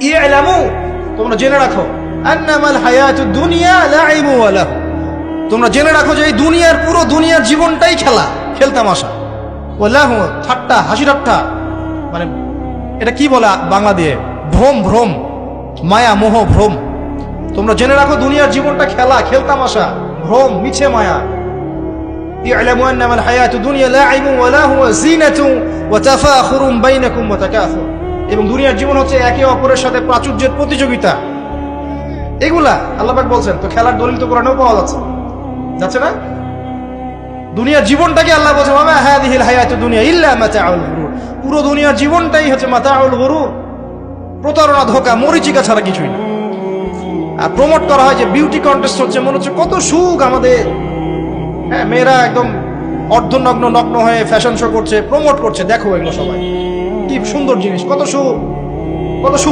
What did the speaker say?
ইলামু, তোমরা জেনে রাখো, আন্নামাল হায়াতুদ দুনিয়া লাইবু ওয়া লাহু, তোমরা জেনে রাখো যে এই দুনিয়ার পুরো দুনিয়ার জীবনটাই খেলা, খেলতামাশা। ওয়া লাহু, ঠাট্টা, হাসি ঠাট্টা, মানে এটা কি বলা বাংলা দিয়ে, ভ্রম, ভ্রম, মায়া, মোহ, ভ্রম। তোমরা জেনে রাখো দুনিয়ার জীবনটা খেলা, খেলতামাশা, ভ্রম, মিছে মায়া। ইলামু আন্নামাল হায়াতুদ দুনিয়া লাইবু ওয়া লাহু ওয়া জিনাতু ওয়া তাফাখুরুম বাইনাকুম ওয়া তাকাসুর, এবং দুনিয়ার জীবন হচ্ছে একে অপরের সাথে প্রাচুর্যের প্রতিযোগিতা। এগুলা আল্লাহ পাক বলছেন, তো খেলার দলিল তো কোরআনেও পাওয়া যাচ্ছে না? দুনিয়ার জীবনটাকে আল্লাহ বলছেন ওয়া মা হাযিহিল হায়াতুদ দুনিয়া ইল্লা মাতাউল গুরুর, পুরো দুনিয়ার জীবনটাই হচ্ছে মাতাউল গুরুর, প্রতারণা, ধোঁকা, মরিচিকা ছাড়া কিছুই না। আর প্রমোট করা হয় যে বিউটি কন্টেস্ট হচ্ছে, মনে হচ্ছে কত সুখ আমাদের, হ্যাঁ, মেয়েরা একদম অর্ধনগ্ন নগ্ন হয়ে ফ্যাশন শো করছে, প্রমোট করছে, দেখো এগুলো সবাই কি সুন্দর জিনিস, কত সুখ, কত সুখ।